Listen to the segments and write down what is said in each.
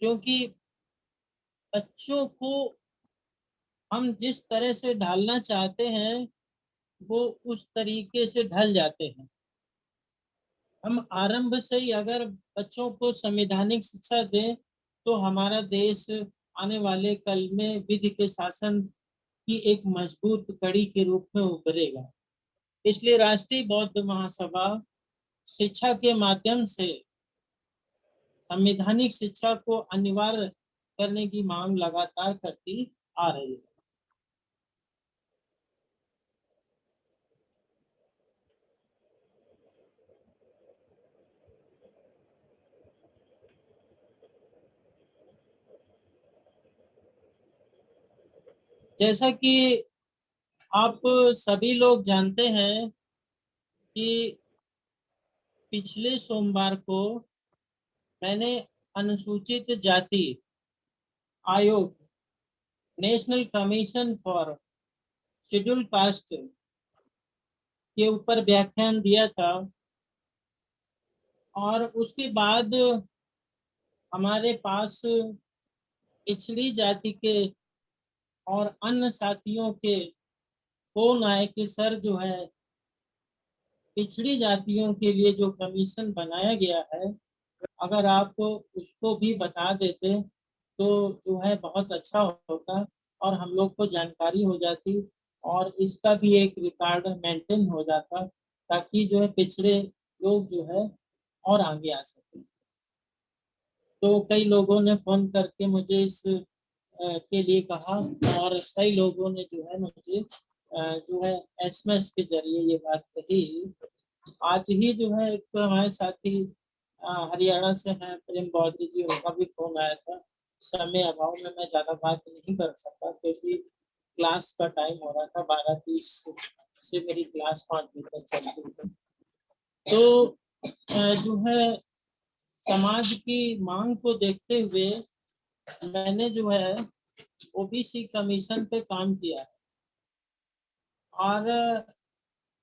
क्योंकि बच्चों को हम जिस तरह से ढालना चाहते हैं वो उस तरीके से ढल जाते हैं। हम आरंभ से ही अगर बच्चों को संवैधानिक शिक्षा दें तो हमारा देश आने वाले कल में विधि के शासन की एक मजबूत कड़ी के रूप में उभरेगा। इसलिए राष्ट्रीय बौद्ध महासभा शिक्षा के माध्यम से संवैधानिक शिक्षा को अनिवार्य करने की मांग लगातार करती आ रही है। जैसा कि आप सभी लोग जानते हैं कि पिछले सोमवार को मैंने अनुसूचित जाति आयोग, national commission for schedule caste के ऊपर व्याख्यान दिया था। और उसके बाद हमारे पास पिछड़ी जाति के और अन्य साथियों के फोन आए कि सर जो है पिछड़ी जातियों के लिए जो कमीशन बनाया गया है अगर आप उसको भी बता देते तो जो है बहुत अच्छा होता और हम लोग को जानकारी हो जाती और इसका भी एक रिकॉर्ड मेंटेन हो जाता ताकि जो है पिछड़े लोग जो है और आगे आ सके। तो कई लोगों ने फोन करके मुझे इस के लिए कहा और कई लोगों ने जो है मुझे जो है एसएमएस के जरिए ये बात कही। आज ही जो है एक हमारे साथी हरियाणा से हैं प्रेम बौद्ध जी, उनका भी फोन आया था। समय अभाव में मैं ज्यादा बात नहीं कर सकता क्योंकि क्लास का टाइम हो रहा था, 12:30 से मेरी क्लास 5 बजे तक चलती थी। तो जो है समाज की मांग को देखते हुए मैंने जो है ओबीसी कमीशन पे काम किया और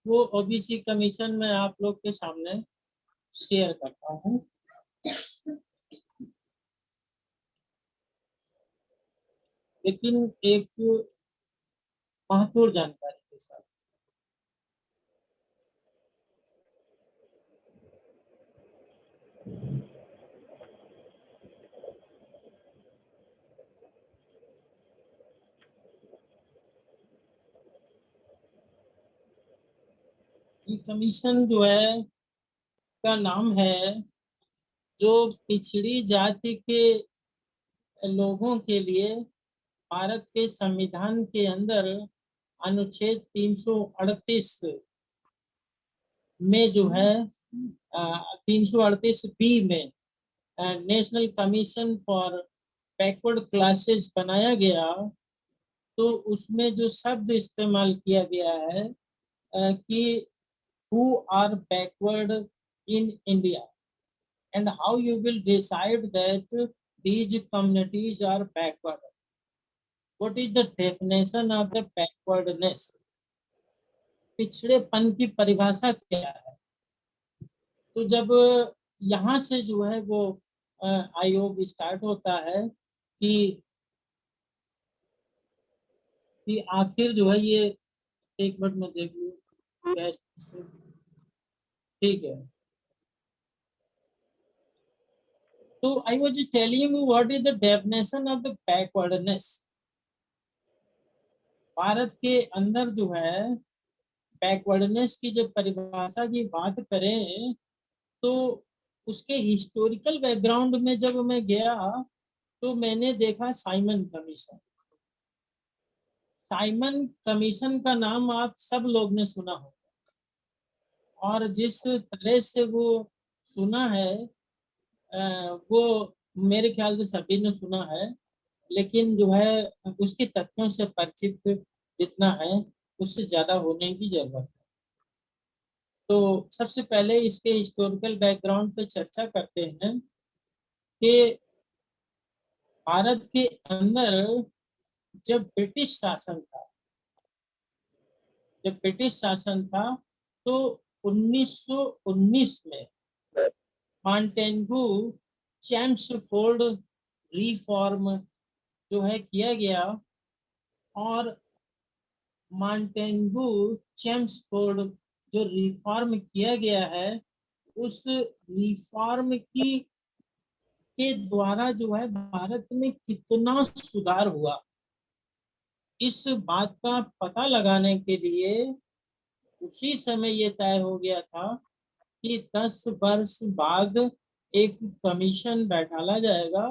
वो ओबीसी कमीशन मैं आप लोग के सामने शेयर करता हूँ। लेकिन एक महत्वपूर्ण जानकारी के साथ। ये कमीशन जो है का नाम है जो पिछड़ी जाति के लोगों के लिए भारत के संविधान के अंदर अनुच्छेद 338 में जो है 338 बी में national commission for backward classes बनाया गया। तो उसमें जो शब्द इस्तेमाल किया गया है कि who are backward in India and how you will decide that these communities are backward. What is the definition of the backwardness? पिछड़ेपन की परिभाषा क्या है? तो जब यहाँ से जो है वो आयोग स्टार्ट होता है कि आखिर जो है ये, एक मिनट में देख लूँ ठीक है। तो I was just telling you what is the definition of the backwardness. Bharat के अंदर जो है बैकवर्डनेस की जब परिभाषा की बात करें तो उसके हिस्टोरिकल बैकग्राउंड में जब मैं गया तो मैंने देखा साइमन कमीशन। साइमन कमीशन का नाम आप सब लोग ने सुना हो और जिस तरह से वो सुना है वो मेरे ख्याल से सभी ने सुना है, लेकिन जो है उसके तथ्यों से परिचित जितना है उससे ज्यादा होने की जरूरत है। तो सबसे पहले इसके हिस्टोरिकल बैकग्राउंड पे चर्चा करते हैं कि भारत के अंदर जब ब्रिटिश शासन था जब ब्रिटिश शासन था तो 1919 में माउंटेन्यू चैम्सफोर्ड रिफॉर्म जो है किया गया, और मार्टेन्गू चेम्सफोर्ड जो रिफॉर्म किया गया है, उस रिफॉर्म की के द्वारा जो है भारत में कितना सुधार हुआ, इस बात का पता लगाने के लिए उसी समय ये तय हो गया था कि 10 वर्ष बाद एक कमीशन बैठाला जाएगा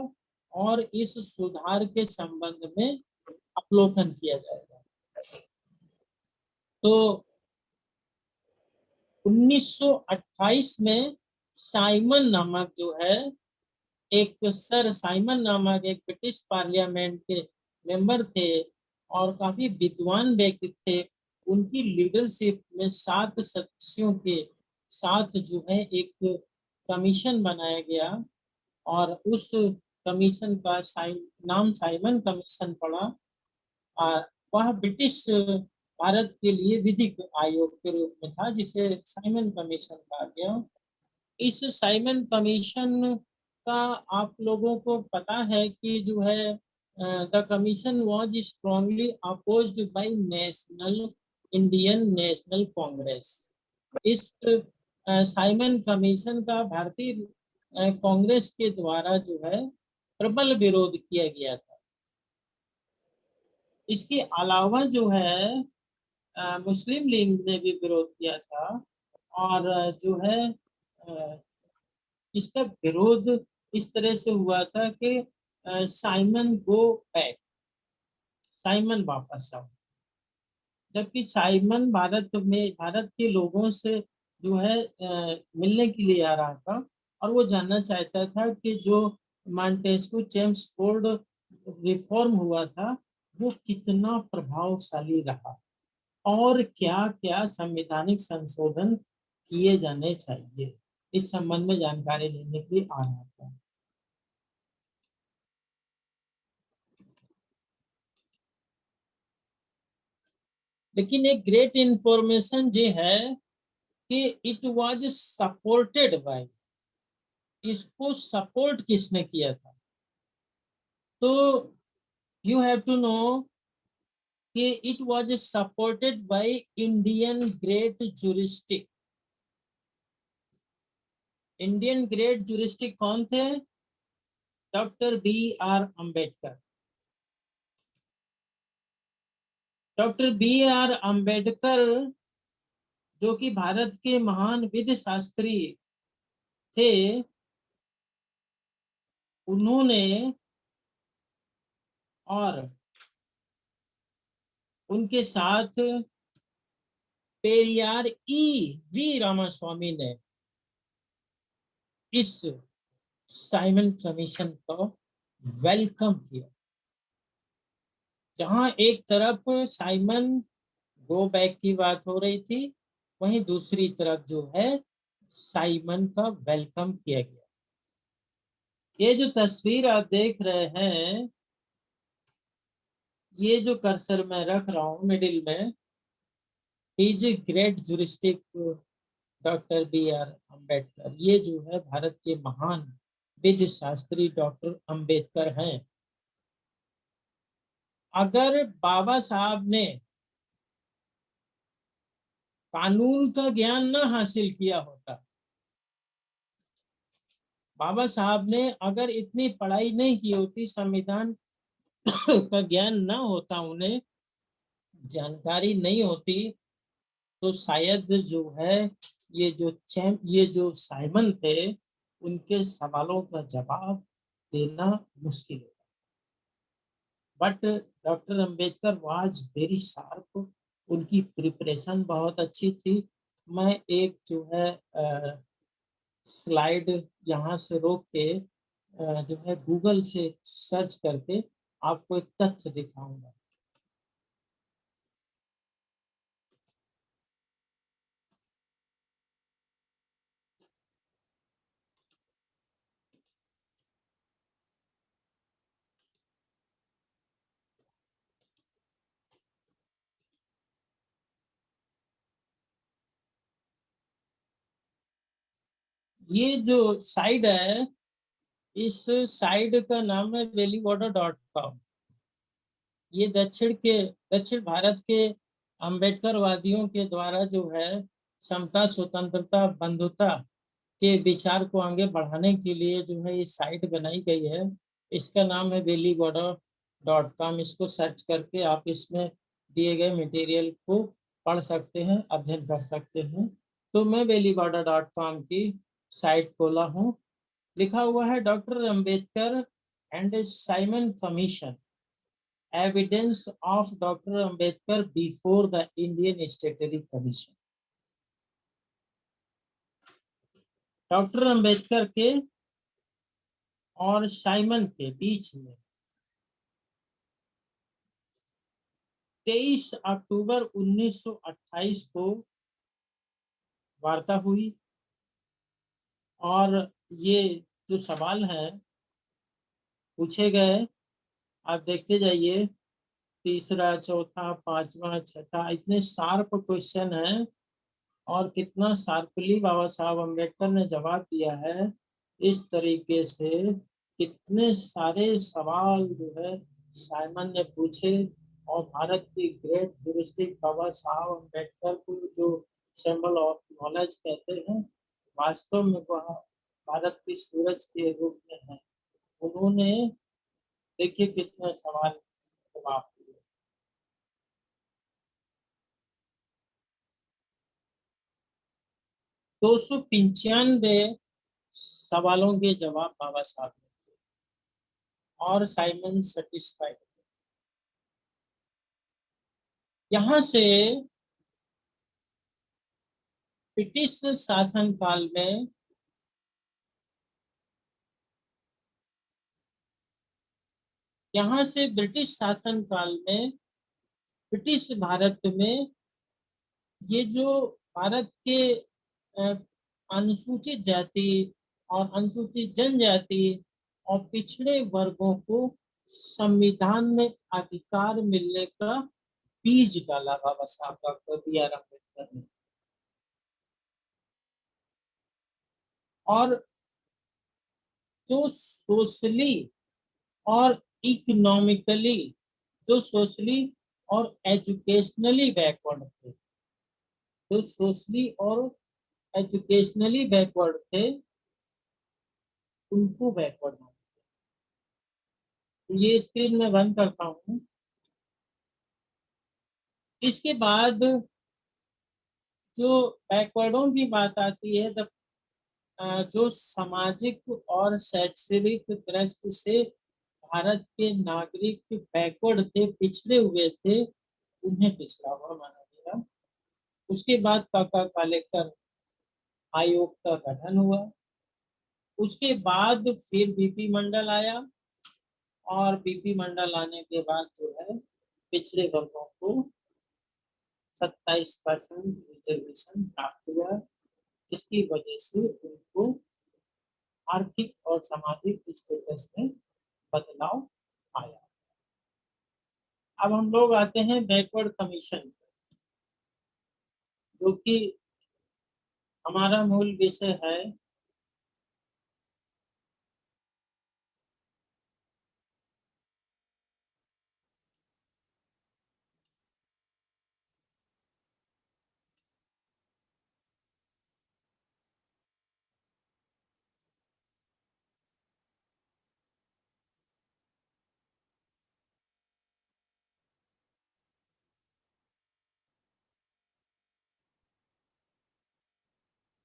और इस सुधार के संबंध में अवलोकन किया जाएगा। तो 1928 में साइमन नामक जो है, एक सर साइमन नामक एक ब्रिटिश पार्लियामेंट के मेंबर थे और काफी विद्वान व्यक्ति थे। उनकी लीडरशिप में 7 सदस्यों के साथ जो है एक कमीशन बनाया गया, और उस कमीशन का नाम साइमन कमीशन पड़ा। वह ब्रिटिश भारत के लिए विधिक आयोग के रूप में था, जिसे साइमन कमीशन कहा गया। इस साइमन कमीशन का आप लोगों को पता है कि जो है the commission was strongly opposed by national Indian National Congress. इस साइमन कमीशन का भारतीय कांग्रेस के द्वारा जो है प्रबल विरोध किया गया था। इसके अलावा जो है मुस्लिम लीग ने भी विरोध किया था, और जो है इसका विरोध इस तरह से हुआ था कि साइमन गो बैक, साइमन वापस आओ। जबकि साइमन भारत के लोगों से जो है मिलने के लिए आ रहा था, और वो जानना चाहता था कि जो मॉन्टेस्क्यू चेम्सफोर्ड रिफॉर्म हुआ था वो कितना प्रभावशाली रहा, और क्या क्या संवैधानिक संशोधन किए जाने चाहिए। इस संबंध में जानकारी लेने के लिए आ रहा था। लेकिन एक ग्रेट इंफॉर्मेशन ये है कि इट वाज सपोर्टेड बाय, इसको सपोर्ट किसने किया था? तो यू हैव टू नो कि it was supported by Indian great juristic. Indian great juristic कौन थे? Doctor B R Ambedkar. Doctor B R Ambedkar जो कि भारत के महान विधि शास्त्री थे, उन्होंने और उनके साथ पेरियार ई वी रामास्वामी ने इस साइमन कमीशन को वेलकम किया। जहां एक तरफ साइमन गो बैक की बात हो रही थी, वहीं दूसरी तरफ जो है साइमन का वेलकम किया गया। ये जो तस्वीर आप देख रहे हैं, ये जो कर्सर मैं रख रहा हूँ मिडिल में, is great juristic doctor B R Ambedkar. ये जो है भारत के महान विधि शास्त्री डॉक्टर अम्बेडकर हैं। अगर बाबा साहब ने कानून का ज्ञान न हासिल किया होता, बाबा साहब ने अगर इतनी पढ़ाई नहीं की होती, संविधान का ज्ञान न होता, उन्हें जानकारी नहीं होती, तो शायद जो है ये जो साइमन थे, उनके सवालों का जवाब देना मुश्किल है। But doctor Ambedkar was very sharp, उनकी प्रिपरेशन बहुत अच्छी थी। मैं एक जो है स्लाइड यहाँ से रोक के जो है गूगल से सर्च करके आपको एक तथ्य दिखाऊंगा। ये जो साइड है, इस साइट का नाम है bellywater.com। ये दक्षिण भारत के अम्बेडकर वादियों के द्वारा जो है समता, स्वतंत्रता, बंधुता के विचार को आगे बढ़ाने के लिए जो है ये साइट बनाई गई है। इसका नाम है bellywater.com। इसको सर्च करके आप इसमें दिए गए मटेरियल को पढ़ सकते हैं, अध्ययन कर सकते हैं। तो मैं bellywater.com की साइट खोला हूँ। लिखा हुआ है doctor Ambedkar and Simon commission, evidence of doctor Ambedkar before the Indian स्टेटरी commission. Doctor Ambedkar के और साइमन के बीच में 23 अक्टूबर 1928 को वार्ता हुई। और ये जो सवाल है पूछे गए, आप देखते जाइए, तीसरा, चौथा, पांचवा, छठा, इतने शार्प क्वेश्चन है और कितना शार्पली बाबा साहब अम्बेडकर ने जवाब दिया है। इस तरीके से कितने सारे सवाल जो है साइमन ने पूछे। और भारत की ग्रेट ज्यूरिस्टिक बाबा साहब अम्बेडकर को जो सिंबल ऑफ नॉलेज कहते हैं, वास्तव में वह भारत की सूरज के रूप में है। उन्होंने देखिए कितने सवाल जवाब दिए। 295 सवालों के जवाब बाबा साहब ने दिए और साइमन सेटिस्फाइड। यहाँ से ब्रिटिश शासन काल में ब्रिटिश शासन काल में ब्रिटिश भारत में ये जो भारत के अनुसूचित जाति और अनुसूचित जनजाति और पिछड़े वर्गों को संविधान में अधिकार मिलने का बीज डाला बाबा साहब डॉक्टर बी आर अम्बेडकर ने। और जो सोशली और इकोनॉमिकली, जो सोशली और एजुकेशनली बैकवर्ड थे, जो सोशली और एजुकेशनली बैकवर्ड थे, उनको बैकवर्ड माना। तो ये स्क्रीन में बंद करता हूँ। इसके बाद जो बैकवर्डों की बात आती है, तब जो सामाजिक और शैक्षणिक दृष्टि से भारत के नागरिक बैकवर्ड थे, पिछड़े हुए थे, उन्हें पिछड़ा हुआ माना गया। उसके बाद काका कालेकर आयोग का गठन हुआ। उसके बाद फिर बीपी मंडल आया और बीपी मंडल आने के बाद जो है पिछड़े वर्गों को 27% रिजर्वेशन प्राप्त हुआ, जिसकी वजह से उनको आर्थिक और सामाजिक स्टेटस में बदलाव आया। अब हम लोग आते हैं बैकवर्ड कमीशन, जो कि हमारा मूल विषय है।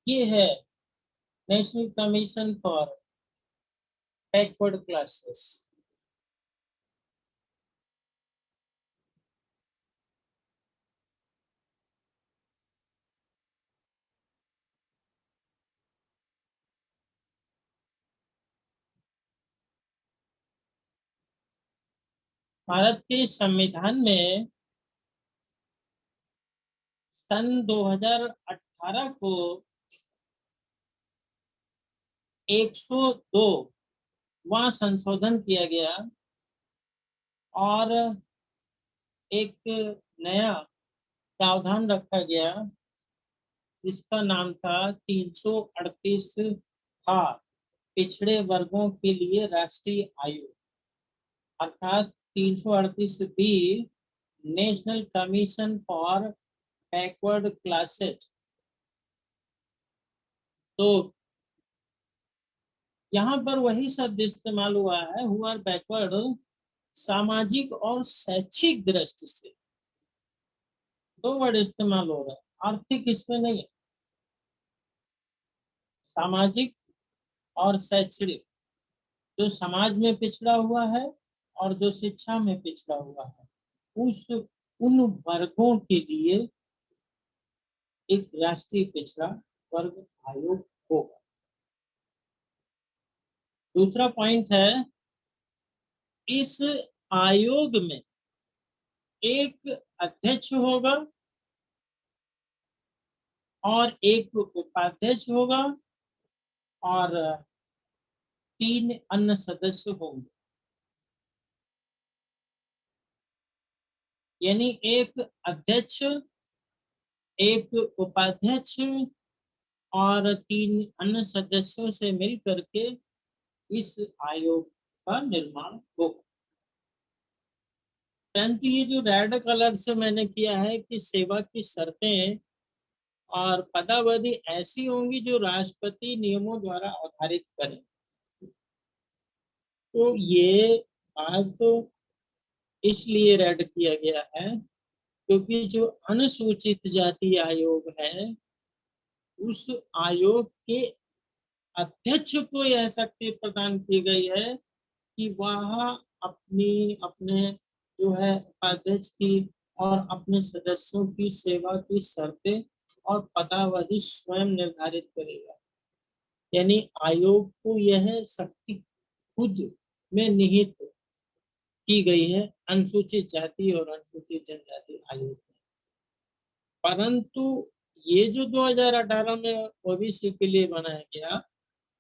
ये है national commission for backward classes. Bharat के संविधान में सन 2018 को 102वां संशोधन किया गया और एक नया प्रावधान रखा गया, जिसका नाम था 338 था। पिछड़े वर्गों के लिए राष्ट्रीय आयोग, अर्थात 338 B national commission for backward classes. तो यहाँ पर वही शब्द इस्तेमाल हुआ है, हु आर बैकवर्ड, सामाजिक और शैक्षिक दृष्टि से। दो वर्ड इस्तेमाल हो रहा है, आर्थिक इसमें नहीं है। सामाजिक और शैक्षणिक, जो समाज में पिछड़ा हुआ है और जो शिक्षा में पिछड़ा हुआ है, उन वर्गों के लिए एक राष्ट्रीय पिछड़ा वर्ग आयोग होगा। दूसरा पॉइंट है, इस आयोग में एक अध्यक्ष होगा और एक उपाध्यक्ष होगा और 3 अन्य सदस्य होंगे। यानी एक अध्यक्ष, एक उपाध्यक्ष और 3 अन्य सदस्यों से मिल करके इस आयोग का निर्माण होगा। परंतु ये जो रेड कलर से मैंने किया है कि सेवा की शर्तें और पदावधि ऐसी होंगी जो राष्ट्रपति नियमों द्वारा आधारित करें। तो ये बात तो इसलिए रेड किया गया है क्योंकि जो अनुसूचित जाति आयोग है, उस आयोग के अध्यक्ष को यह शक्ति प्रदान की गई है कि वह अपने जो है उपाध्यक्ष की और अपने सदस्यों की सेवा की शर्तें और पदावधि स्वयं निर्धारित करेगा। यानी आयोग को यह शक्ति खुद में निहित की गई है अनुसूचित जाति और अनुसूचित जनजाति आयोग में। परंतु ये जो 2018 में ओबीसी के लिए बनाया गया,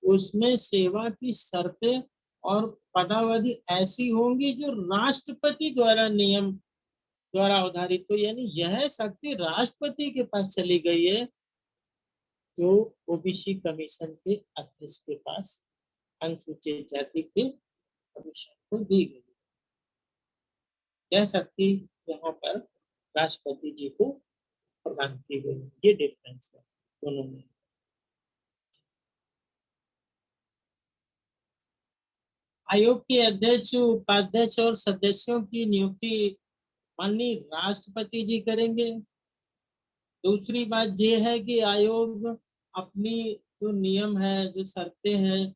उसमें सेवा की शर्तें और पदावधि ऐसी होंगी जो राष्ट्रपति द्वारा नियम द्वारा आधारित हो। यानी यह शक्ति राष्ट्रपति के पास चली गई है, जो ओबीसी कमीशन के अध्यक्ष के पास अनुसूचित जाति के कमीशन को दी गई। यह शक्ति यहाँ पर राष्ट्रपति जी को प्रदान की गई। ये डिफरेंस है दोनों में। आयोग के अध्यक्ष, उपाध्यक्ष और सदस्यों की नियुक्ति माननीय राष्ट्रपति जी करेंगे। दूसरी बात यह है कि आयोग अपनी जो नियम है, जो शर्तें हैं,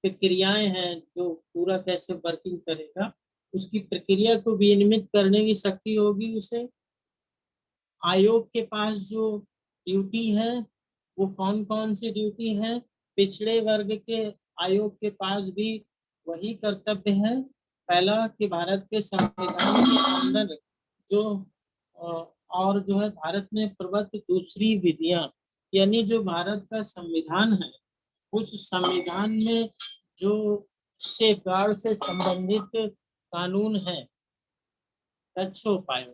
प्रक्रियाएं हैं, जो पूरा कैसे वर्किंग करेगा, उसकी प्रक्रिया को विनियमित करने की शक्ति होगी उसे। आयोग के पास जो ड्यूटी है, वो कौन कौन सी ड्यूटी है? पिछड़े वर्ग के आयोग के पास भी वही कर्तव्य है। पहला कि भारत के संविधान के अंदर जो और जो है भारत में प्रवृत्त दूसरी विधियां, यानी जो भारत का संविधान है, उस संविधान में जो सेफगार्ड से संबंधित कानून है, रक्षोपाय,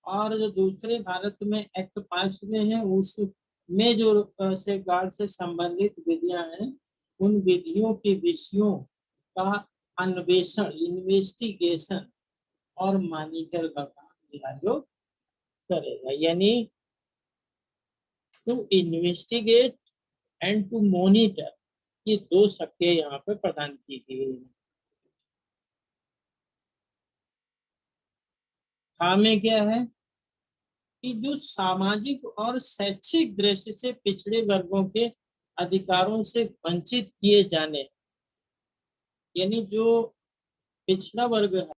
और जो दूसरे भारत में एक्ट पास हुए हैं, उसमें जो सेफगार्ड से संबंधित विधियां हैं, उन विधियों के विषयों का अन्वेषण, इन्वेस्टिगेशन और मॉनिटर का काम आयोग करेगा। यानी to investigate and to monitor, ये 2 शक्तियां यहाँ पे प्रदान की गई है। में क्या है कि जो सामाजिक और शैक्षिक दृष्टि से पिछड़े वर्गों के अधिकारों से वंचित किए जाने, यानी जो पिछड़ा वर्ग है,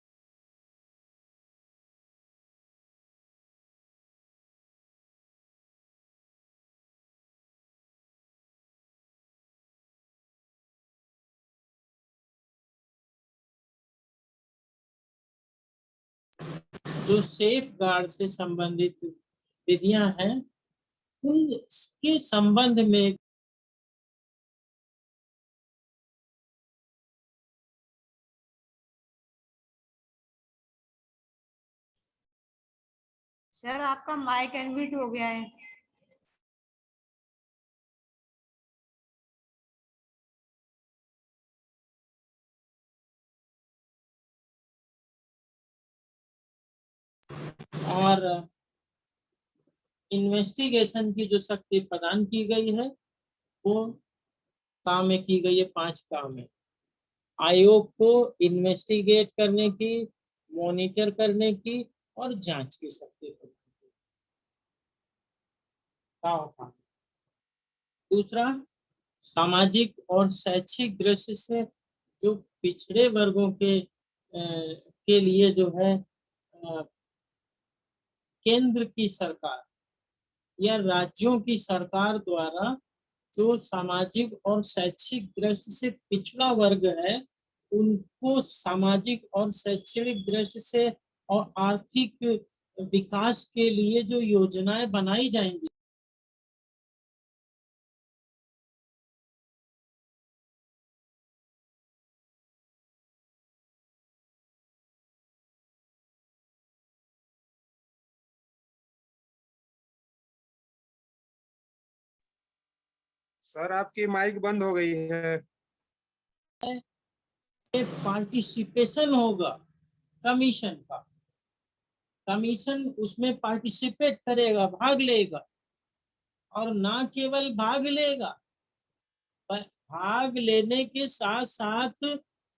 जो सेफ गार्ड से संबंधित विधियां हैं, उनके संबंध में सर आपका माइक अनम्यूट हो गया है। और इन्वेस्टिगेशन की जो शक्ति प्रदान की गई है वो काम में की गई है 5 काम में। आयोग को इन्वेस्टिगेट करने की, मॉनिटर करने की और जांच की शक्ति प्रदान की। दूसरा, सामाजिक और शैक्षिक दृष्टि से जो पिछड़े वर्गों के लिए जो है केंद्र की सरकार या राज्यों की सरकार द्वारा जो सामाजिक और शैक्षिक दृष्टि से पिछड़ा वर्ग है उनको सामाजिक और शैक्षणिक दृष्टि से और आर्थिक विकास के लिए जो योजनाएं बनाई जाएंगी, सर आपकी माइक बंद हो गई है। पार्टिसिपेशन होगा कमीशन का। कमीशन उसमें पार्टिसिपेट करेगा, भाग लेगा, और ना केवल भाग लेगा, पर भाग लेने के साथ साथ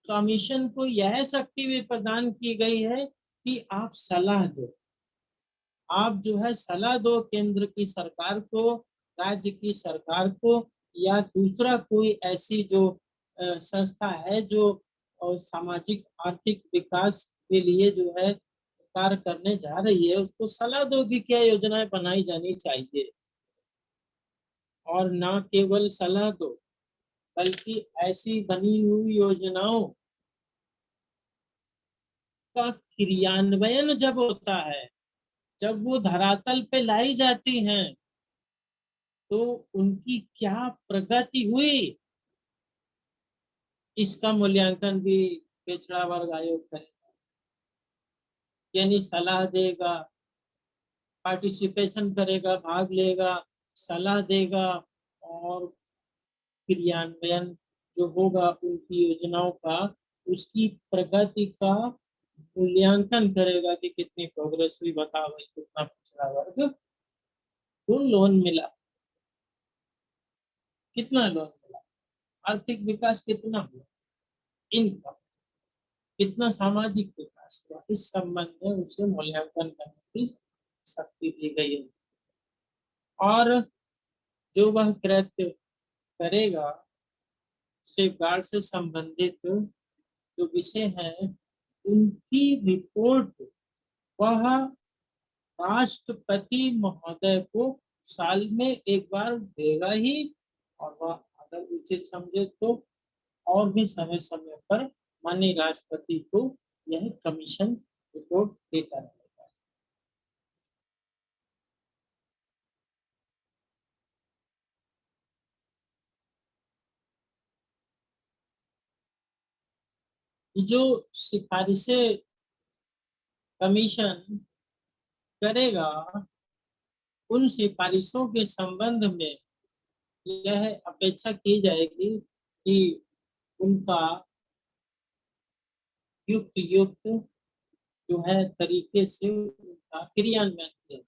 कमीशन को यह शक्ति भी प्रदान की गई है कि आप सलाह दो। आप जो है सलाह दो केंद्र की सरकार को, राज्य की सरकार को, या दूसरा कोई ऐसी जो संस्था है जो सामाजिक आर्थिक विकास के लिए जो है कार्य करने जा रही है, उसको सलाह दो कि क्या योजनाएं बनाई जानी चाहिए। और ना केवल सलाह दो बल्कि ऐसी बनी हुई योजनाओं का क्रियान्वयन जब होता है, जब वो धरातल पे लाई जाती हैं, तो उनकी क्या प्रगति हुई, इसका मूल्यांकन भी पिछड़ा वर्ग आयोग करेगा। यानी सलाह देगा, पार्टिसिपेशन करेगा, भाग लेगा, सलाह देगा, और क्रियान्वयन जो होगा उनकी योजनाओं का, उसकी प्रगति का मूल्यांकन करेगा कि कितनी प्रोग्रेस हुई, बताओ भाई कितना पिछड़ा वर्ग को लोन मिला, कितना लोन मिला, आर्थिक विकास कितना हुआ, इनकम कितना, सामाजिक विकास हुआ, इस संबंध में उसे मूल्यांकन करने की शक्ति दी गई है। और जो वह कृत्य करेगा, सेफगार्ड से संबंधित जो विषय है उनकी रिपोर्ट वह राष्ट्रपति महोदय को साल में एक बार देगा ही, और वह अगर उचित समझे तो और भी समय समय पर माननीय राष्ट्रपति को यह कमीशन रिपोर्ट देता रहेगा। जो सिफारिशें कमीशन करेगा, उन सिफारिशों के संबंध में यह अपेक्षा की जाएगी कि उनका युक्त जो है तरीके से उनका क्रियान्वयन किया।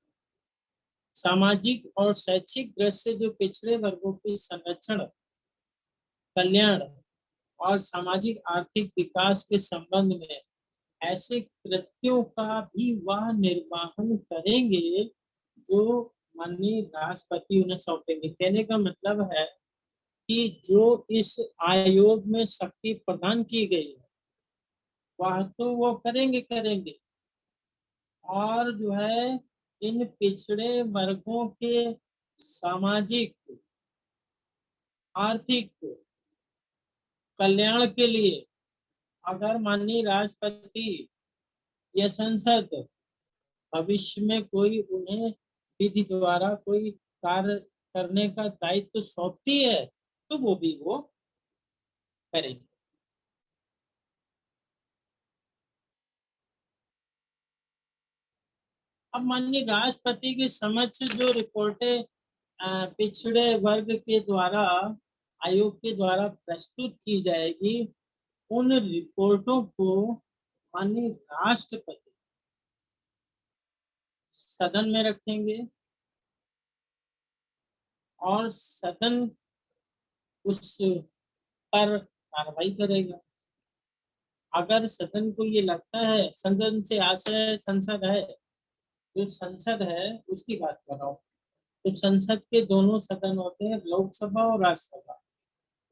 सामाजिक और शैक्षिक दृष्टि से जो पिछड़े वर्गों के संरक्षण, कल्याण और सामाजिक आर्थिक विकास के संबंध में ऐसे कृत्यों का भी वह निर्वहन करेंगे जो माननीय राष्ट्रपति उन्हें सौंपेंगे। कहने का मतलब है कि जो इस आयोग में शक्ति प्रदान की गई है वह तो वो करेंगे, और जो है इन पिछड़े वर्गों के सामाजिक आर्थिक कल्याण के लिए अगर माननीय राष्ट्रपति या संसद भविष्य में कोई उन्हें विधि द्वारा कोई कार्य करने का दायित्व सौंपती है तो वो भी वो करेंगे। अब माननीय राष्ट्रपति के समक्ष जो रिपोर्टें पिछड़े वर्ग के द्वारा आयोग के द्वारा प्रस्तुत की जाएगी, उन रिपोर्टों को माननीय राष्ट्रपति सदन में रखेंगे और सदन उस पर कार्रवाई करेगा। अगर सदन को ये लगता है, सदन से आशय संसद है, जो संसद है उसकी बात कर रहा हूँ, तो संसद के दोनों सदन होते हैं, लोकसभा और राज्यसभा,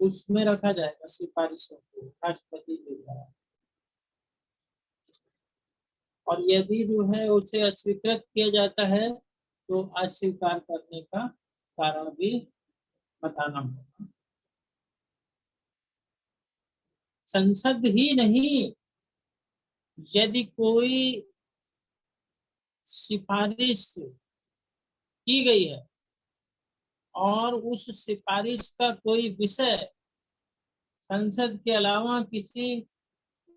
उसमें रखा जाएगा सिफारिशों को, राष्ट्रपति के द्वारा। और यदि जो है उसे अस्वीकृत किया जाता है तो अस्वीकार करने का कारण भी बताना होगा। संसद ही नहीं, यदि कोई सिफारिश की गई है और उस सिफारिश का कोई विषय संसद के अलावा किसी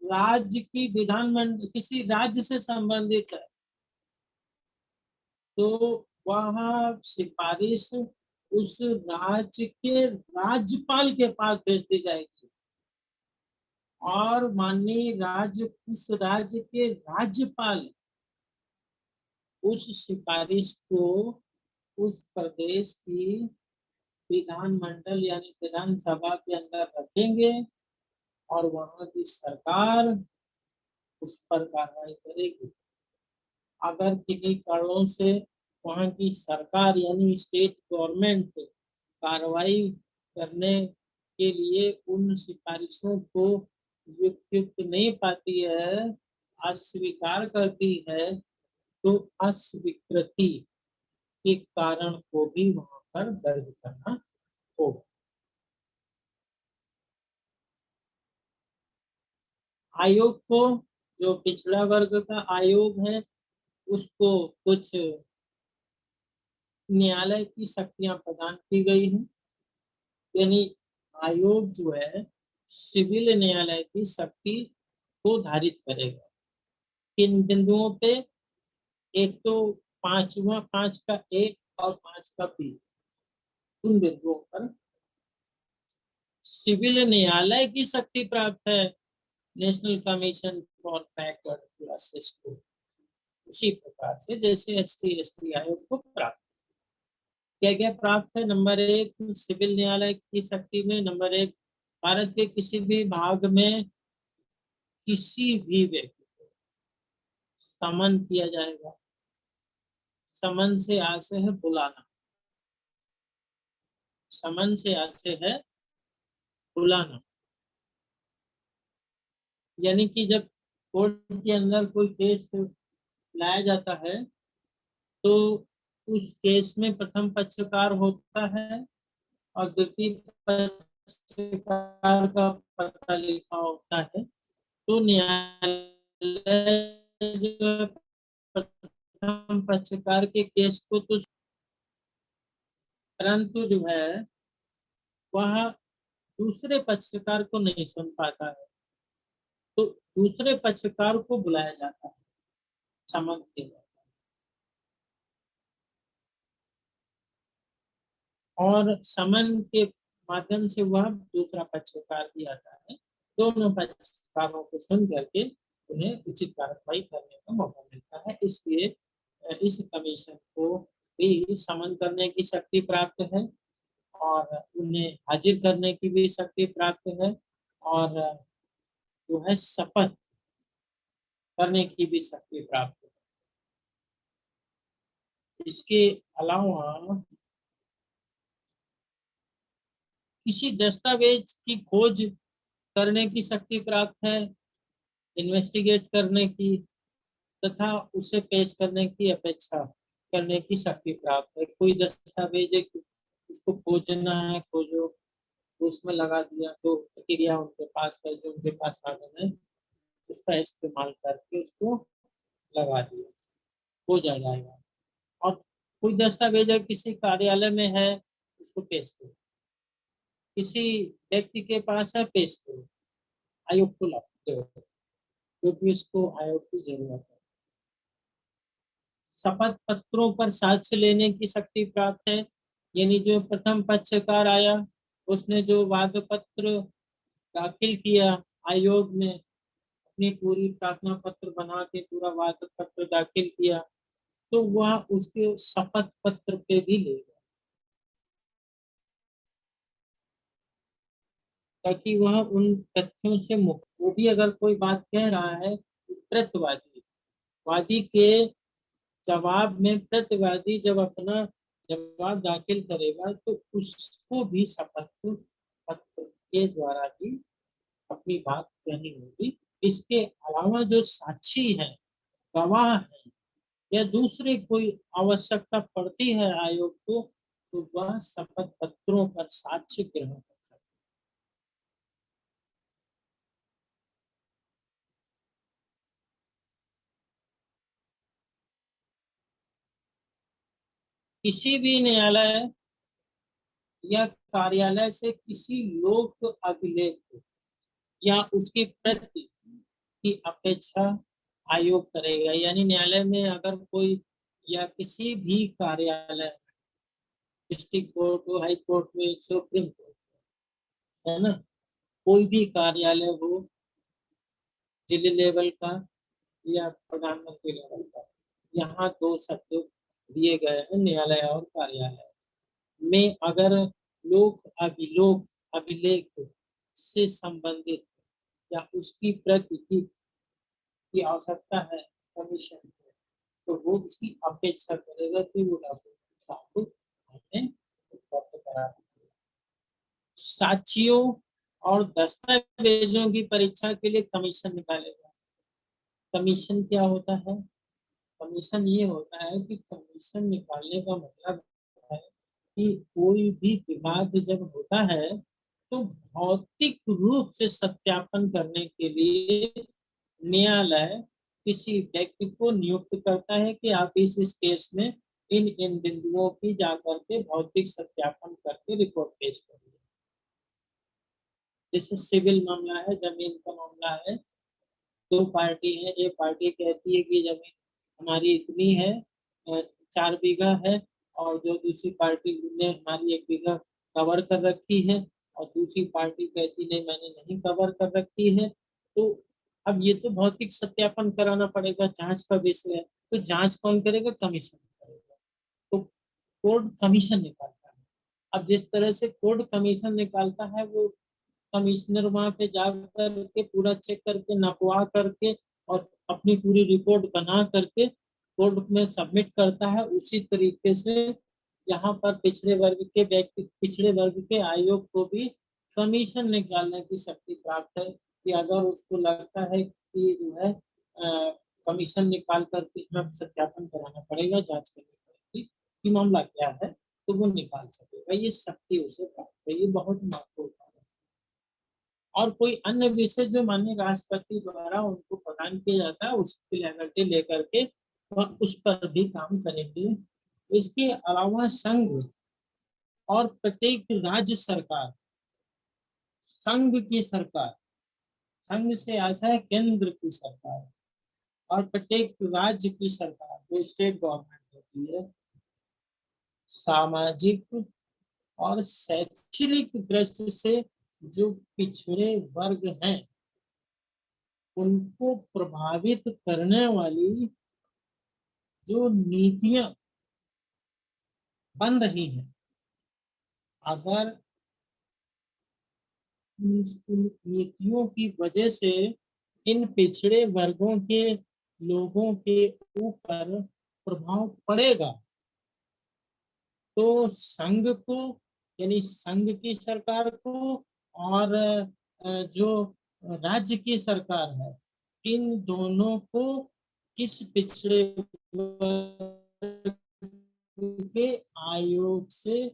राज्य की विधानमंडल, किसी राज्य से संबंधित है, तो वह सिफारिश उस राज्य के राज्यपाल के पास भेज दी जाएगी और माननीय उस राज्य के राज्यपाल उस सिफारिश को उस प्रदेश की विधानमंडल यानी विधानसभा के अंदर रखेंगे और वहां की सरकार उस पर कार्रवाई करेगी। अगर किन्हीं कारणों से वहां की सरकार यानी स्टेट गवर्नमेंट कार्रवाई करने के लिए उन सिफारिशों को युक्त नहीं पाती है, अस्वीकार करती है, तो अस्वीकृति के कारण को भी वहां पर दर्ज करना होगा। आयोग को, जो पिछड़ा वर्ग का आयोग है, उसको कुछ न्यायालय की शक्तियां प्रदान की गई हैं, यानी आयोग जो है सिविल न्यायालय की शक्ति को धारित करेगा। किन बिंदुओं पे? एक तो 5 का ए और 5 का बी, उन बिंदुओं पर सिविल न्यायालय की शक्ति प्राप्त है national commission for backward classes को, उसी प्रकार से जैसे ST आयोग को प्राप्त। क्या क्या प्राप्त है? नंबर 1, सिविल न्यायालय की शक्ति में नंबर 1, भारत के किसी भी भाग में किसी भी व्यक्ति को समन किया जाएगा। समन से आशय है बुलाना, समन से आशय है बुलाना, यानी कि जब कोर्ट के अंदर कोई केस लाया जाता है तो उस केस में प्रथम पक्षकार होता है और द्वितीय पक्षकार का पता लिखा होता है, तो न्यायालय जो प्रथम पक्षकार के केस को तो, परंतु जो है वह दूसरे पक्षकार को नहीं सुन पाता है, तो दूसरे पक्षकार को बुलाया जाता है, समन किया जाता है। और समन के माध्यम से वह दूसरा पक्षकार भी आता है, दोनों पक्षकारों को सुन करके उन्हें उचित कार्रवाई करने का मौका मिलता है। इसलिए इस कमीशन को भी समन करने की शक्ति प्राप्त है और उन्हें हाजिर करने की भी शक्ति प्राप्त है और जो है शपथ करने की भी शक्ति प्राप्त है। इसके अलावा किसी दस्तावेज की खोज करने की शक्ति प्राप्त है, इन्वेस्टिगेट करने की तथा उसे पेश करने की अपेक्षा करने की शक्ति प्राप्त है। कोई दस्तावेज है, उसको खोजना है, खोजो, तो उसमें लगा दिया, जो प्रक्रिया उनके पास है, जो उनके पास साधन है, उसका इस्तेमाल करके उसको लगा दिया, हो जाएगा। और कोई दस्तावेज है किसी कार्यालय में है, उसको पेश करो, किसी व्यक्ति के पास है, पेश करो, आयोग को लाओ, क्योंकि उसको आयोग की जरूरत है। शपथ पत्रों पर साक्ष्य लेने की शक्ति प्राप्त है, यानी जो प्रथम पक्षकार आया उसने जो वाद पत्र दाखिल किया आयोग में, अपनी पूरी प्रार्थना पत्र बना के पूरा वाद पत्र दाखिल किया, तो वह उसके शपथ पत्र पे भी लेगा, ताकि वह उन तथ्यों से मुक्त। वो भी अगर कोई बात कह रहा है, प्रतिवादी वादी के जवाब में प्रतिवादी जब अपना जवाब दाखिल करेगा, तो उसको भी शपथ पत्र के द्वारा ही अपनी बात कहनी होगी। इसके अलावा जो साक्षी है, गवाह है, या दूसरे कोई आवश्यकता पड़ती है आयोग को, तो वह शपथ पत्रों पर साक्ष्य ग्रहण कर सकता है। किसी भी न्यायालय या कार्यालय से किसी लोक अभिलेख या उसकी प्रति की अपेक्षा आयोग करेगा। यानी न्यायालय में अगर कोई या किसी भी कार्यालय, डिस्ट्रिक्ट कोर्ट हो, हाई कोर्ट हो, सुप्रीम कोर्ट, है ना, कोई भी कार्यालय हो, जिले लेवल का या प्रधानमंत्री लेवल का, यहाँ दो शब्द दिए गए हैं, न्यायालय और कार्यालय में। अगर लोक अभिलोक अभिलेख से संबंधित या उसकी प्रति की आवश्यकता है कमीशन को, तो वो उसकी अपेक्षा करेगा कि वो डॉक्यूमेंट आपको हमें उपलब्ध करा दीजिए। साक्षियों और दस्तावेजों की परीक्षा के लिए कमीशन निकालेगा। कमीशन क्या होता है? कमीशन ये होता है कि कमीशन निकालने का मतलब है कि कोई भी विवाद जब होता है, तो भौतिक रूप से सत्यापन करने के लिए न्यायालय किसी व्यक्ति को नियुक्त करता है कि आप इस केस में इन इन बिंदुओं की जाकर के भौतिक सत्यापन करके रिपोर्ट पेश करिए। जैसे सिविल मामला है, जमीन का मामला है, दो पार्टी है, एक पार्टी कहती है कि जमीन हमारी इतनी है, 4 बीघा है, और जो दूसरी पार्टी ने हमारी 1 बीघा कवर कर रखी है, और दूसरी पार्टी कहती नहीं, मैंने नहीं कवर कर रखी है। तो अब ये तो भौतिक सत्यापन कराना पड़ेगा, जांच का विषय है। तो जांच कौन करेगा? कमीशन करेगा। तो कोर्ट कमीशन निकालता है। अब जिस तरह से कोर्ट कमीशन निकालता है, वो कमिश्नर वहां पे जा करके पूरा चेक करके नपवा करके और अपनी पूरी रिपोर्ट बना करके कोर्ट में सबमिट करता है। उसी तरीके से यहाँ पर पिछड़े वर्ग के व्यक्ति, पिछड़े वर्ग के आयोग को भी कमीशन निकालने की शक्ति प्राप्त है, कि अगर उसको लगता है कि जो है कमीशन निकाल करके हमें सत्यापन कराना पड़ेगा, जांच करनी पड़ेगी कि मामला क्या है, तो वो निकाल सकेगा। ये शक्ति उसे प्राप्त है। ये बहुत महत्वपूर्ण है। और कोई अन्य विषय जो माननीय राष्ट्रपति द्वारा उनको प्रदान किया जाता है, उसकी लिबर्टी लेकर के वह उस पर भी काम करेंगे। इसके अलावा संघ और प्रत्येक राज्य सरकार, संघ की सरकार, संघ से आशा है केंद्र की सरकार, और प्रत्येक राज्य की सरकार जो स्टेट गवर्नमेंट होती है, सामाजिक और शैक्षणिक दृष्टि से जो पिछड़े वर्ग हैं, उनको प्रभावित करने वाली जो नीतियां बन रही हैं, अगर उन नीतियों की वजह से इन पिछड़े वर्गों के लोगों के ऊपर प्रभाव पड़ेगा, तो संघ को, यानी संघ की सरकार को, और जो राज्य की सरकार है, इन दोनों को किस पिछड़े वर्ग के आयोग से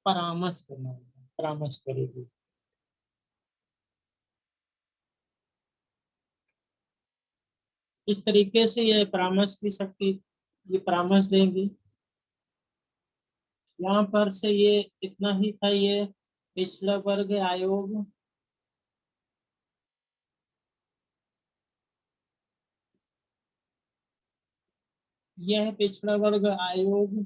परामर्श करना होगा, परामर्श करेगी। इस तरीके से ये परामर्श की शक्ति, ये परामर्श देंगी। यहाँ पर से ये इतना ही था, ये पिछड़ा वर्ग आयोग। यह पिछड़ा वर्ग आयोग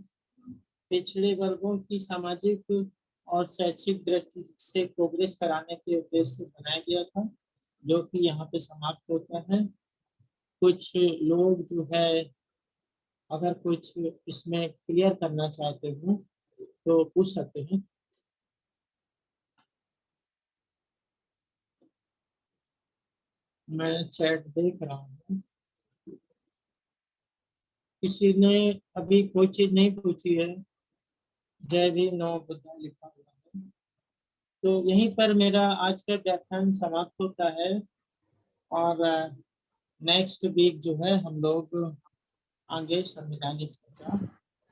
पिछड़े वर्गों की सामाजिक और शैक्षिक दृष्टि से प्रोग्रेस कराने के उद्देश्य से बनाया गया था, जो कि यहाँ पे समाप्त होता है। कुछ लोग जो है अगर कुछ इसमें क्लियर करना चाहते हो तो पूछ सकते हैं। मैं चैट देख रहा हूँ, किसी ने अभी कोई चीज नहीं पूछी है। जय भीम नमो बुद्धाय लिखा हुआ है। तो यहीं पर मेरा आज का व्याख्यान समाप्त होता है और नेक्स्ट वीक जो है हम लोग आगे संवैधानिक चर्चा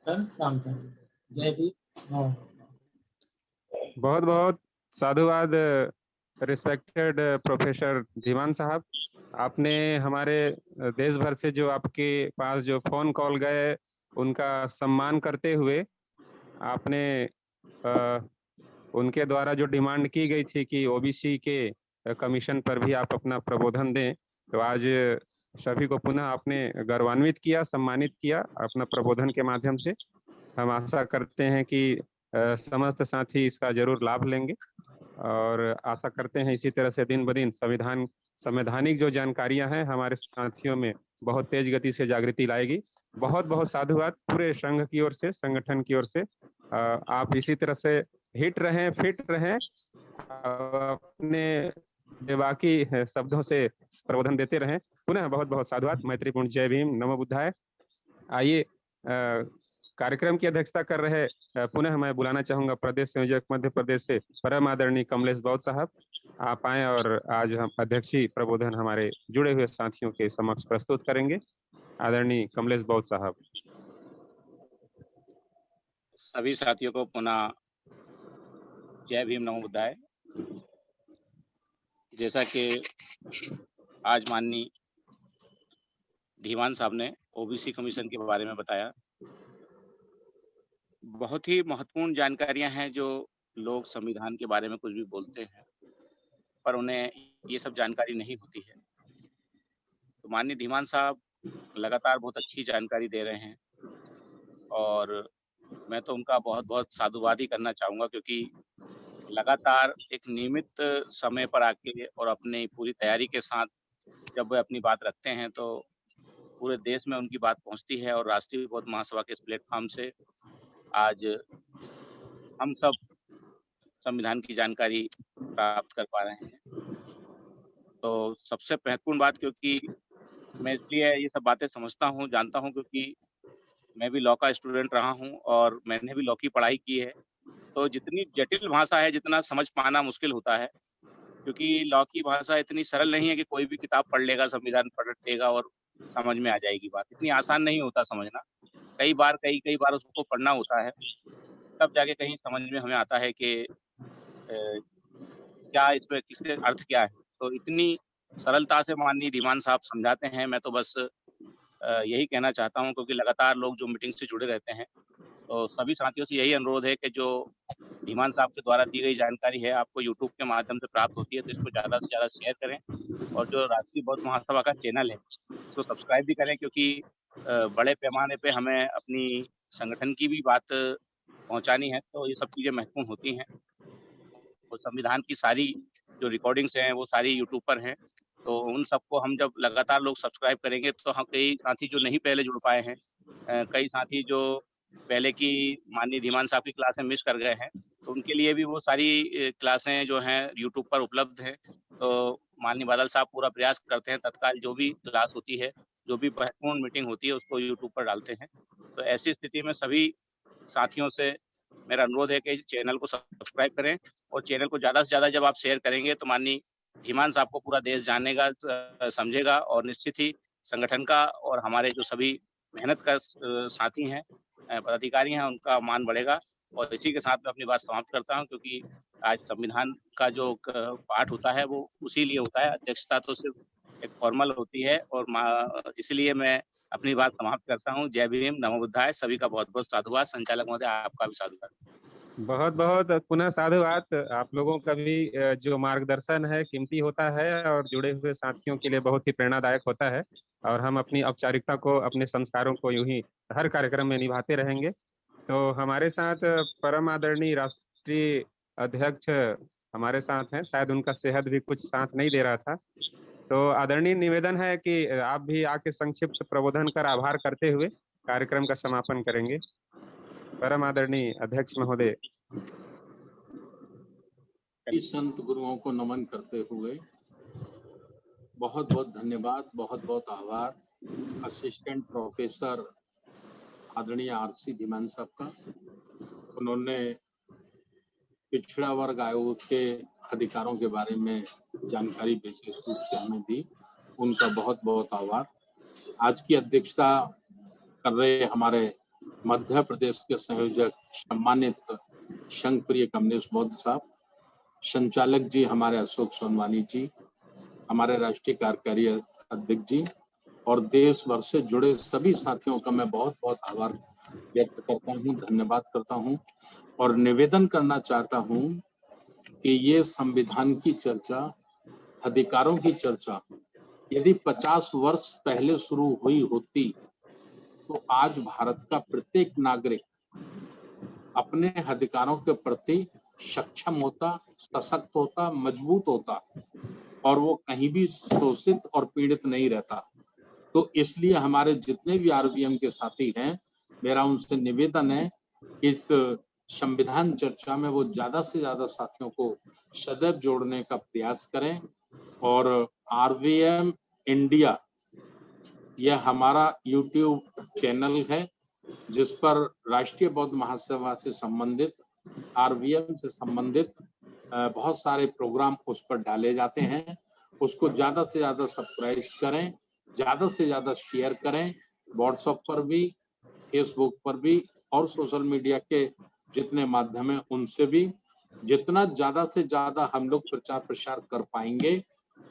पर काम करेंगे। जय भीम नमो बुद्धाय। बहुत बहुत साधुवाद रिस्पेक्टेड प्रोफेसर धीमान साहब। आपने हमारे देश भर से जो आपके पास जो फोन कॉल गए उनका सम्मान करते हुए आपने उनके द्वारा जो डिमांड की गई थी कि ओबीसी के कमीशन पर भी आप अपना प्रबोधन दें, तो आज सभी को पुनः आपने गौरवान्वित किया, सम्मानित किया अपना प्रबोधन के माध्यम से। हम आशा करते हैं कि समस्त साथी इसका जरूर लाभ लेंगे और आशा करते हैं इसी तरह से दिन ब दिन संवैधानिक जो जानकारियां हैं हमारे साथियों में बहुत तेज गति से जागृति लाएगी। बहुत बहुत साधुवाद पूरे संघ की ओर से, संगठन की ओर से। आप इसी तरह से हिट रहें, फिट रहें, अपने बेबाकी शब्दों से प्रबोधन देते रहें। पुनः बहुत बहुत साधुवाद, मैत्रीपूर्ण जय भीम, नमो बुद्धाय। आइए कार्यक्रम की अध्यक्षता कर रहे पुनः मैं बुलाना चाहूंगा प्रदेश संयोजक मध्य प्रदेश से परम आदरणीय कमलेश बौद्ध साहब। आप आए और आज हम अध्यक्षीय प्रबोधन हमारे जुड़े हुए साथियों के समक्ष प्रस्तुत करेंगे। आदरणीय कमलेश बौद्ध साहब। सभी साथियों को पुनः जय भीम नमो बुद्धाय। जैसा कि आज माननीय धीमान साहब ने ओबीसी कमीशन के बारे में बताया, बहुत ही महत्वपूर्ण जानकारियां हैं जो लोग संविधान के बारे में कुछ भी बोलते हैं पर उन्हें ये सब जानकारी नहीं होती है। तो माननीय धीमान साहब लगातार बहुत अच्छी जानकारी दे रहे हैं और मैं तो उनका बहुत बहुत साधुवाद ही करना चाहूँगा, क्योंकि लगातार एक नियमित समय पर आके और अपनी पूरी तैयारी के साथ जब वे अपनी बात रखते हैं तो पूरे देश में उनकी बात पहुंचती है और राष्ट्रीय बौद्ध महासभा के प्लेटफॉर्म से आज हम सब संविधान की जानकारी प्राप्त कर पा रहे हैं। तो सबसे महत्वपूर्ण बात, क्योंकि मैं इसलिए ये सब बातें समझता हूँ, जानता हूँ, क्योंकि मैं भी लॉ का स्टूडेंट रहा हूँ और मैंने भी लॉ की पढ़ाई की है। तो जितनी जटिल भाषा है, जितना समझ पाना मुश्किल होता है, क्योंकि लॉ की भाषा इतनी सरल नहीं है कि कोई भी किताब पढ़ लेगा, संविधान पढ़ लेगा और समझ में आ जाएगी बात। इतनी आसान नहीं होता समझना। कई बार उसको पढ़ना होता है, तब जाके कहीं समझ में हमें आता है कि क्या इसमें किसके अर्थ क्या है। तो इतनी सरलता से माननीय धीमान साहब समझाते हैं। मैं तो बस यही कहना चाहता हूँ, क्योंकि लगातार लोग जो मीटिंग से जुड़े रहते हैं, तो सभी साथियों से यही अनुरोध है कि जो धीमान साहब के द्वारा दी गई जानकारी है आपको यूट्यूब के माध्यम से प्राप्त होती है, तो इसको ज़्यादा से ज़्यादा शेयर करें और जो राष्ट्रीय बौद्ध महासभा का चैनल है उसको सब्सक्राइब भी करें, क्योंकि बड़े पैमाने पे हमें अपनी संगठन की भी बात पहुंचानी है। तो ये सब चीज़ें महत्वपूर्ण होती हैं। तो संविधान की सारी जो रिकॉर्डिंग्स हैं वो सारी यूट्यूब पर हैं, तो उन सबको हम जब लगातार लोग सब्सक्राइब करेंगे तो हम कई साथी जो नहीं पहले जुड़ पाए हैं, कई साथी जो पहले की माननीय धीमान साहब की क्लासें मिस कर गए हैं, तो उनके लिए भी वो सारी क्लासें जो हैं यूट्यूब पर उपलब्ध हैं। तो माननीय बादल साहब पूरा प्रयास करते हैं, तत्काल जो भी क्लास होती है, जो भी महत्वपूर्ण मीटिंग होती है उसको यूट्यूब पर डालते हैं। तो ऐसी स्थिति में सभी साथियों से मेरा अनुरोध है कि चैनल को सब्सक्राइब करें और चैनल को ज़्यादा से ज़्यादा जब आप शेयर करेंगे तो माननीय धीमान साहब को पूरा देश जानेगा, समझेगा और निश्चित ही संगठन का और हमारे जो सभी मेहनत कर साथी हैं, पदाधिकारी हैं, उनका मान बढ़ेगा। और इसी के साथ मैं अपनी बात समाप्त करता हूँ, क्योंकि आज संविधान का जो पाठ होता है वो उसी लिए होता है। अध्यक्षता तो सिर्फ एक फॉर्मल होती है और इसलिए मैं अपनी बात समाप्त करता हूँ। जय भीम, नमो बुद्धाय। सभी का बहुत बहुत साधुवाद। संचालक महोदय आपका भी साधुवाद। बहुत बहुत पुनः साधुवाद। आप लोगों का भी जो मार्गदर्शन है कीमती होता है और जुड़े हुए साथियों के लिए बहुत ही प्रेरणादायक होता है और हम अपनी औपचारिकता को, अपने संस्कारों को यूं ही हर कार्यक्रम में निभाते रहेंगे। तो हमारे साथ परम आदरणीय राष्ट्रीय अध्यक्ष हमारे साथ हैं, शायद उनका सेहत भी कुछ साथ नहीं दे रहा था। तो आदरणीय निवेदन है कि आप भी आके संक्षिप्त प्रबोधन कर आभार करते हुए कार्यक्रम का समापन करेंगे। परम आदरणीय अध्यक्ष महोदय। संत गुरुओं को नमन करते हुए बहुत बहुत धन्यवाद, बहुत बहुत आभार असिस्टेंट प्रोफेसर आदरणीय आरसी धीमान साहब का। उन्होंने पिछड़ा वर्ग आयोग के अधिकारों के बारे में जानकारी विशेष रूप से हमें दी, उनका बहुत बहुत आभार। आज की अध्यक्षता कर रहे हमारे मध्य प्रदेश के संयोजक सम्मानित संघ प्रिय कमलेश बौद्ध साहब, संचालक जी हमारे अशोक सोनवानी जी, हमारे राष्ट्रीय कार्यकारी अध्यक्ष जी और देश भर से जुड़े सभी साथियों का मैं बहुत बहुत आभार व्यक्त करता हूँ, धन्यवाद करता हूँ और निवेदन करना चाहता हूँ कि ये संविधान की चर्चा, अधिकारों की चर्चा यदि 50 वर्ष पहले शुरू हुई होती तो आज भारत का प्रत्येक नागरिक अपने अधिकारों के प्रति सक्षम होता, सशक्त होता, मजबूत होता और वो कहीं भी शोषित और पीड़ित नहीं रहता। तो इसलिए हमारे जितने भी आरवीएम के साथी हैं, मेरा उनसे निवेदन है इस संविधान चर्चा में वो ज्यादा से ज्यादा साथियों को सदैव जोड़ने का प्रयास करें और आरवीएम इंडिया यह हमारा यूट्यूब चैनल है जिस पर राष्ट्रीय बौद्ध महासभा से संबंधित, आरवीएम से संबंधित बहुत सारे प्रोग्राम उस पर डाले जाते हैं। उसको ज्यादा से ज्यादा सब्सक्राइब करें, ज्यादा से ज्यादा शेयर करें, व्हाट्सएप पर भी, फेसबुक पर भी और सोशल मीडिया के जितने माध्यम हैं उनसे भी। जितना ज्यादा से ज्यादा हम लोग प्रचार प्रसार कर पाएंगे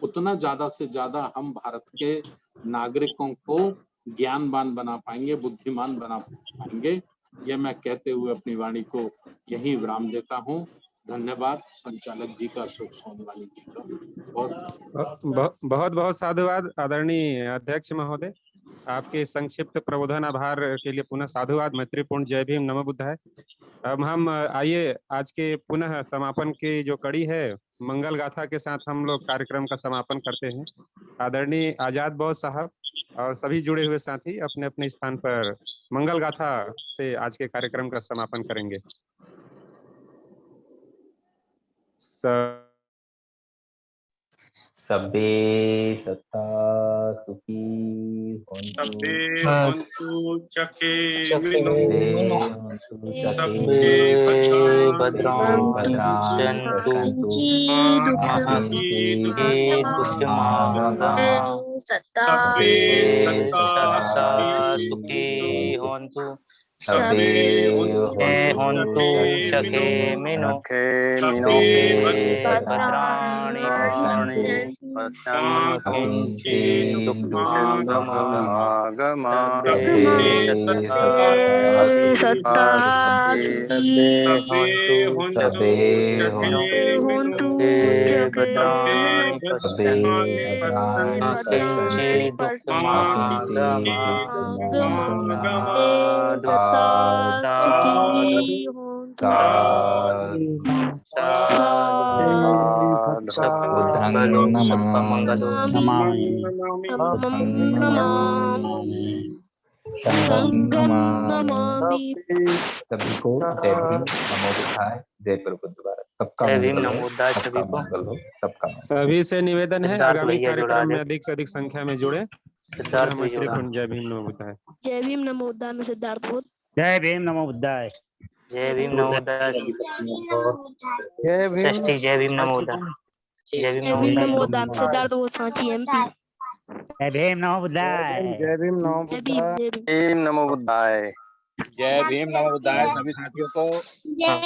उतना ज्यादा से ज्यादा हम भारत के नागरिकों को ज्ञानवान बना पाएंगे, बुद्धिमान बना पाएंगे। यह मैं कहते हुए अपनी वाणी को यही विराम देता हूँ। धन्यवाद संचालक जी का, अशोक सोनवानी जी का। बहुत बहुत साधुवाद आदरणीय अध्यक्ष महोदय। आपके संक्षिप्त प्रबोधन आभार के लिए पुनः साधुवाद, मैत्रीपूर्ण जय भीम, नमो बुद्धाय। अब हम आइए आज के पुनः समापन की जो कड़ी है, मंगल गाथा के साथ हम लोग कार्यक्रम का समापन करते हैं। आदरणीय आजाद बौद्ध साहब और सभी जुड़े हुए साथी अपने अपने स्थान पर मंगल गाथा से आज के कार्यक्रम का समापन करेंगे। सब्बे सत्ता सुखी होन्तु चके मिनो सब्बे भद्रां पश्यन्तु मा सब्बे सत्ता सुखी होन्तु सब्बे होन्तु चके मिनो भद्राणि पश्यन्तु सत्ता सब्बे होन्तु भद्राणि सभी को जय भीम, नमो बुद्धाय, जय प्रबुद्ध भारत। सबका मंगल हो, सबका मंगल। अभी से निवेदन है आगामी कार्यक्रम में अधिक से अधिक संख्या में जुड़े। मैत्रीपूर्ण जय भीम, नमो बुद्धाय। जय भीम नमो बुद्धाय में सिद्धार्थ बोध। जय भीम नमो बुद्धाय। जय भीम नमो बुद्धाय। जय भीम जय भीम नमो बुद्धाय। जय भीम नमो बुद्धाय में सिद्धार्थ बोध, सांची एमपी। जय भीम नमो बुद्धाय। जय भीम नमो बुद्धाय। नमो बुद्धाय। जय भीम नमो बुद्धाय सभी साथियों को।